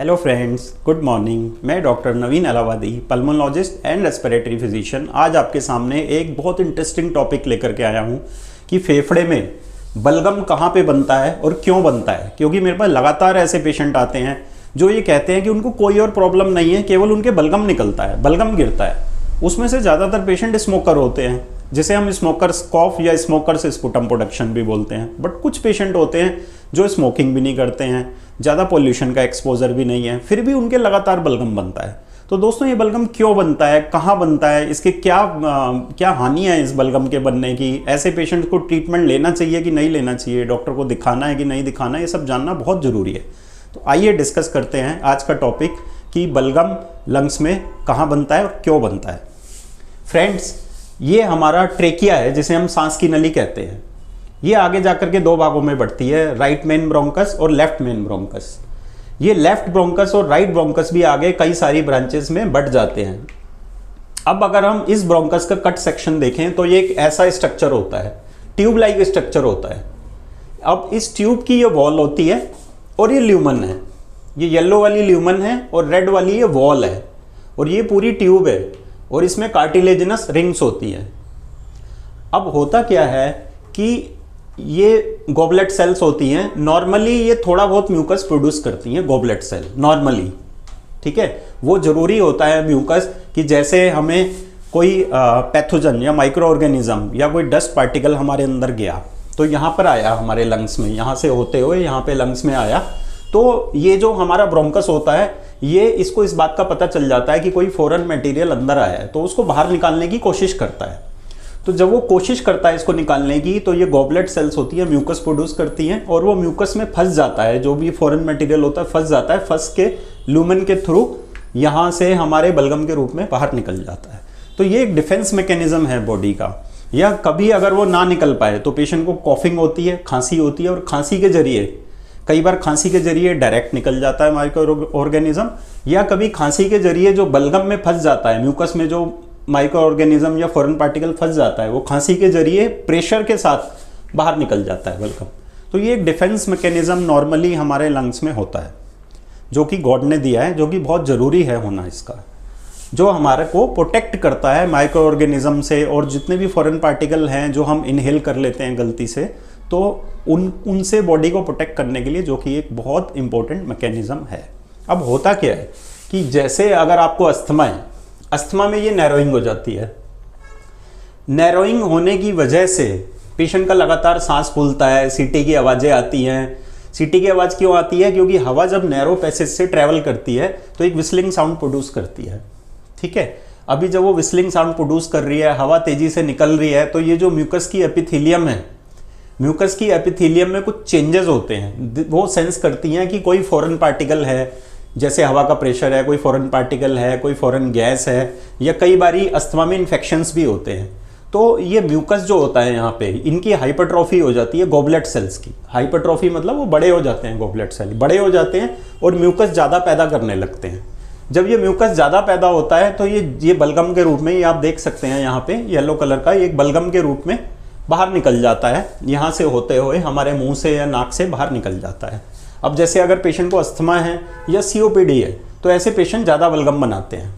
Hello friends, good morning. मैं doctor Naveen Alavadi, pulmonologist and respiratory physician, आज आपके सामने एक बहुत इंटरेस्टिंग टॉपिक लेकर के आया हूँ कि फेफड़े में बलगम कहाँ पे बनता है और क्यों बनता है। क्योंकि मेरे पास लगातार ऐसे पेशेंट आते हैं जो ये कहते हैं कि उनको कोई और प्रॉब्लम नहीं है, केवल उनके बलगम निकलता है, बलगम गिरता है। उसमें से ज़्यादातर पेशेंट स्मोकर होते हैं, जिसे हम स्मोकर्स कॉफ या स्मोकर्स स्पुटम प्रोडक्शन भी बोलते हैं। बट कुछ पेशेंट होते हैं जो स्मोकिंग भी नहीं करते हैं, ज़्यादा पोल्यूशन का एक्सपोजर भी नहीं है, फिर भी उनके लगातार बलगम बनता है। तो दोस्तों, ये बलगम क्यों बनता है, कहाँ बनता है, इसके क्या हानि है इस बलगम के बनने की, ऐसे पेशेंट को ट्रीटमेंट लेना चाहिए कि नहीं लेना चाहिए, डॉक्टर को दिखाना है कि नहीं दिखाना है, ये सब जानना बहुत ज़रूरी है। तो आइए डिस्कस करते हैं आज का टॉपिक कि बलगम लंग्स में कहाँ बनता है और क्यों बनता है। फ्रेंड्स, ये हमारा ट्रेकिया है, जिसे हम सांस की नली कहते हैं। ये आगे जाकर के दो भागों में बढ़ती है, राइट मेन ब्रोंकस और लेफ्ट मेन ब्रोंकस। ये लेफ्ट ब्रोंकस और राइट ब्रोंकस भी आगे कई सारी ब्रांचेस में बढ़ जाते हैं। अब अगर हम इस ब्रोंकस का कट सेक्शन देखें तो ये एक ऐसा स्ट्रक्चर होता है, ट्यूब लाइक स्ट्रक्चर होता है। अब इस ट्यूब की ये वॉल होती है और ये ल्यूमन है, ये येलो वाली ल्यूमन है और रेड वाली ये वॉल है, और ये पूरी ट्यूब है और इसमें कार्टिलेजिनस रिंग्स होती हैं। अब होता क्या है कि ये गॉबलेट सेल्स होती हैं, नॉर्मली ये थोड़ा बहुत म्यूकस प्रोड्यूस करती हैं गॉबलेट सेल नॉर्मली, ठीक है। वो जरूरी होता है म्यूकस कि जैसे हमें कोई पैथोजन या माइक्रो ऑर्गेनिज्म या कोई डस्ट पार्टिकल हमारे अंदर गया, तो यहाँ पर आया हमारे लंग्स में, यहाँ से होते हुए यहाँ पे लंग्स में आया, तो ये जो हमारा ब्रोंकस होता है, ये इसको इस बात का पता चल जाता है कि कोई फॉरेन मटेरियल अंदर आया है, तो उसको बाहर निकालने की कोशिश करता है। तो जब वो कोशिश करता है इसको निकालने की, तो ये गॉबलेट सेल्स होती है, म्यूकस प्रोड्यूस करती हैं और वो म्यूकस में फंस जाता है, जो भी फॉरेन मटेरियल होता है फंस जाता है, फंस के ल्यूमेन के थ्रू यहाँ से हमारे बलगम के रूप में बाहर निकल जाता है। तो ये एक डिफेंस मैकेनिज्म है बॉडी का। या कभी अगर वो ना निकल पाए तो पेशेंट को कॉफिंग होती है, खांसी होती है, और खांसी के जरिए, कई बार खांसी के जरिए डायरेक्ट निकल जाता है माइक्रो ऑर्गेनिज्म, या कभी खांसी के जरिए जो बलगम में फंस जाता है, म्यूकस में जो माइक्रो ऑर्गेनिज्म या फॉरेन पार्टिकल फंस जाता है, वो खांसी के जरिए प्रेशर के साथ बाहर निकल जाता है बलगम। तो ये एक डिफेंस मैकेनिज्म नॉर्मली हमारे लंग्स में होता है, जो कि गॉड ने दिया है, जो कि बहुत ज़रूरी है होना इसका, जो हमारे को प्रोटेक्ट करता है माइक्रो ऑर्गेनिज्म से। और जितने भी फॉरेन पार्टिकल हैं जो हम इनहेल कर लेते हैं गलती से, तो उनसे बॉडी को प्रोटेक्ट करने के लिए, जो कि एक बहुत इंपॉर्टेंट मैकेनिज्म है। अब होता क्या है कि जैसे अगर आपको अस्थमा है, अस्थमा में ये नैरोइंग हो जाती है। नैरोइंग होने की वजह से पेशेंट का लगातार सांस फूलता है, सीटी की आवाज़ें आती हैं। सीटी की आवाज़ क्यों आती है? क्योंकि हवा जब नैरो पैसेज से ट्रैवल करती है तो एक विस्लिंग साउंड प्रोड्यूस करती है, ठीक है। अभी जब वो विस्लिंग साउंड प्रोड्यूस कर रही है, हवा तेज़ी से निकल रही है, तो ये जो म्यूकस की एपिथेलियम है, म्यूकस की एपिथेलियम में कुछ चेंजेस होते हैं, वो सेंस करती हैं कि कोई फॉरेन पार्टिकल है, जैसे हवा का प्रेशर है, कोई फॉरेन पार्टिकल है, कोई फॉरेन गैस है, या कई बारी अस्थमा में इन्फेक्शंस भी होते हैं। तो ये म्यूकस जो होता है यहाँ पे, इनकी हाइपरट्रॉफी हो जाती है गॉबलेट सेल्स की। हाइपरट्रॉफी मतलब वो बड़े हो जाते हैं, गॉबलेट सेल बड़े हो जाते हैं और म्यूकस ज़्यादा पैदा करने लगते हैं। जब ये म्यूकस ज़्यादा पैदा होता है तो ये बलगम के रूप में, ये आप देख सकते हैं यहाँ पे येलो कलर का, एक बलगम के रूप में बाहर निकल जाता है, यहाँ से होते हुए हमारे मुँह से या नाक से बाहर निकल जाता है। अब जैसे अगर पेशेंट को अस्थमा है या सीओपीडी है, तो ऐसे पेशेंट ज़्यादा बलगम बनाते हैं।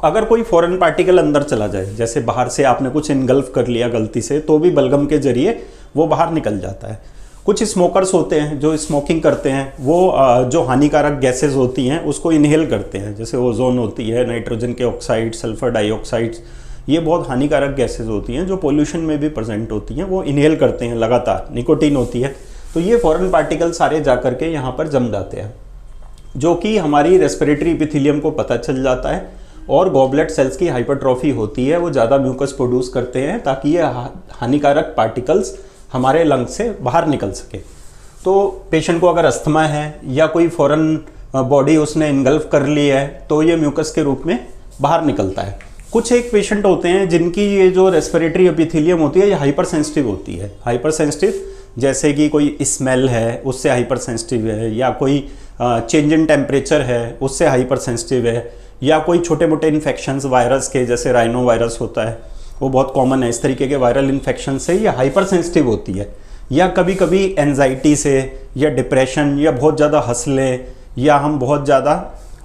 अगर कोई फॉरेन पार्टिकल अंदर चला जाए, जैसे बाहर से आपने कुछ इनगल्फ कर लिया गलती से, तो भी बलगम के जरिए वो बाहर निकल जाता है। कुछ स्मोकर्स होते हैं जो स्मोकिंग करते हैं, वो जो हानिकारक गैसेस होती हैं उसको इनहेल करते हैं, जैसे ओजोन होती है, नाइट्रोजन के ऑक्साइड, सल्फर डाइऑक्साइड्स, ये बहुत हानिकारक गैसेज होती हैं जो पोल्यूशन में भी प्रेजेंट होती हैं, वो इनहेल करते हैं लगातार। निकोटीन होती है, तो ये फॉरेन पार्टिकल सारे जा करके यहाँ पर जम जाते हैं, जो कि हमारी रेस्पिरेटरी एपिथेलियम को पता चल जाता है, और गॉबलेट सेल्स की हाइपरट्रॉफी होती है, वो ज़्यादा म्यूकस प्रोड्यूस करते हैं ताकि ये हानिकारक पार्टिकल्स हमारे लंग से बाहर निकल सके। तो पेशेंट को अगर अस्थमा है या कोई फॉरेन बॉडी उसने इनगल्फ कर ली है, तो ये म्यूकस के रूप में बाहर निकलता है। कुछ एक पेशेंट होते हैं जिनकी ये जो रेस्पिरेटरी एपिथेलियम होती है, ये हाइपर सेंसिटिव होती है। हाइपर सेंसिटिव जैसे कि कोई स्मेल है उससे हाइपर सेंसिटिव है, या कोई चेंज इन टेम्परेचर है उससे हाइपर सेंसिटिव है, या कोई छोटे मोटे इन्फेक्शंस वायरस के, जैसे राइनो वायरस होता है, वो बहुत कॉमन है, इस तरीके के वायरल इन्फेक्शन से ये हाइपर सेंसिटिव होती है। या कभी कभी एंजाइटी से, या डिप्रेशन, या बहुत ज़्यादा हंस ले, या हम बहुत ज़्यादा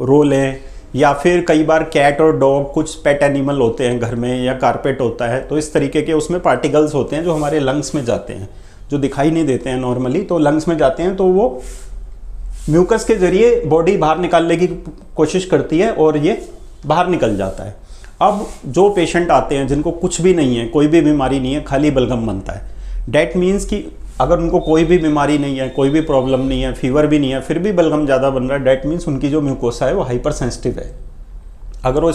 रो लें, या फिर कई बार कैट और डॉग कुछ पेट एनिमल होते हैं घर में, या कारपेट होता है, तो इस तरीके के उसमें पार्टिकल्स होते हैं जो हमारे लंग्स में जाते हैं, जो दिखाई नहीं देते हैं नॉर्मली, तो लंग्स में जाते हैं, तो वो म्यूकस के जरिए बॉडी बाहर निकालने की कोशिश करती है और ये बाहर निकल जाता है। अब जो पेशेंट आते हैं जिनको कुछ भी नहीं है, कोई भी बीमारी नहीं है, खाली बलगम बनता है, डैट मीन्स कि अगर उनको कोई भी बीमारी नहीं है, कोई भी प्रॉब्लम नहीं है, फीवर भी नहीं है, फिर भी बलगम ज़्यादा बन रहा है, डैट मीन्स उनकी जो म्यूकोसा है वो हाइपर सेंसिटिव है। अगर वो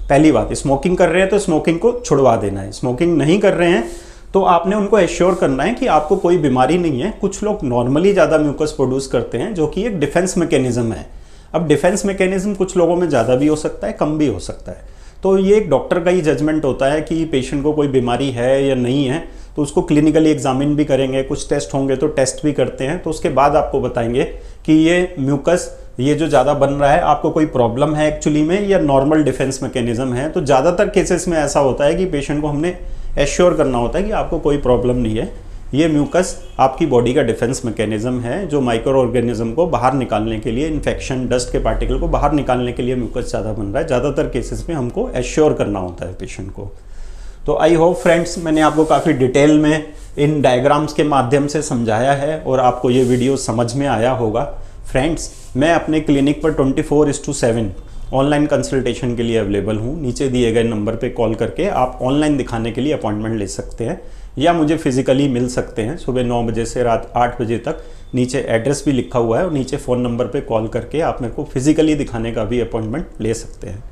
पहली बात स्मोकिंग कर रहे हैं तो स्मोकिंग को छुड़वा देना है, स्मोकिंग नहीं कर रहे हैं तो आपने उनको एश्योर करना है कि आपको कोई बीमारी नहीं है। कुछ लोग नॉर्मली ज़्यादा म्यूकस प्रोड्यूस करते हैं जो कि एक डिफेंस मैकेनिज्म है। अब डिफेंस मैकेनिज्म कुछ लोगों में ज़्यादा भी हो सकता है, कम भी हो सकता है, तो ये एक डॉक्टर का ही जजमेंट होता है कि पेशेंट को कोई बीमारी है या नहीं है, तो उसको क्लिनिकली एग्जामिन भी करेंगे, कुछ टेस्ट होंगे तो टेस्ट भी करते हैं, तो उसके बाद आपको बताएंगे कि ये म्यूकस ये जो ज़्यादा बन रहा है आपको कोई प्रॉब्लम है एक्चुअली में या नॉर्मल डिफेंस मैकेनिज्म है। तो ज़्यादातर केसेस में ऐसा होता है कि पेशेंट को हमने एश्योर करना होता है कि आपको कोई प्रॉब्लम नहीं है, ये म्यूकस आपकी बॉडी का डिफेंस मैकेनिज्म है जो माइक्रो ऑर्गेनिज्म को बाहर निकालने के लिए, इन्फेक्शन, डस्ट के पार्टिकल को बाहर निकालने के लिए म्यूकस ज़्यादा बन रहा है। ज़्यादातर केसेस में हमको एश्योर करना होता है पेशेंट को। तो आई होप फ्रेंड्स मैंने आपको काफ़ी डिटेल में इन डायग्राम्स के माध्यम से समझाया है और आपको ये वीडियो समझ में आया होगा। फ्रेंड्स मैं अपने क्लिनिक पर 24/7 ऑनलाइन कंसल्टेशन के लिए अवेलेबल हूँ। नीचे दिए गए नंबर पे कॉल करके आप ऑनलाइन दिखाने के लिए अपॉइंटमेंट ले सकते हैं या मुझे फिजिकली मिल सकते हैं सुबह 9 बजे से रात 8 बजे तक। नीचे एड्रेस भी लिखा हुआ है और नीचे फ़ोन नंबर पे कॉल करके आप मेरे को फिजिकली दिखाने का भी अपॉइंटमेंट ले सकते हैं।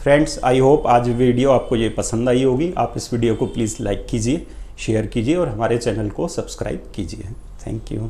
फ्रेंड्स आई होप आज वीडियो आपको ये पसंद आई होगी। आप इस वीडियो को प्लीज़ लाइक कीजिए, शेयर कीजिए और हमारे चैनल को सब्सक्राइब कीजिए। Thank you.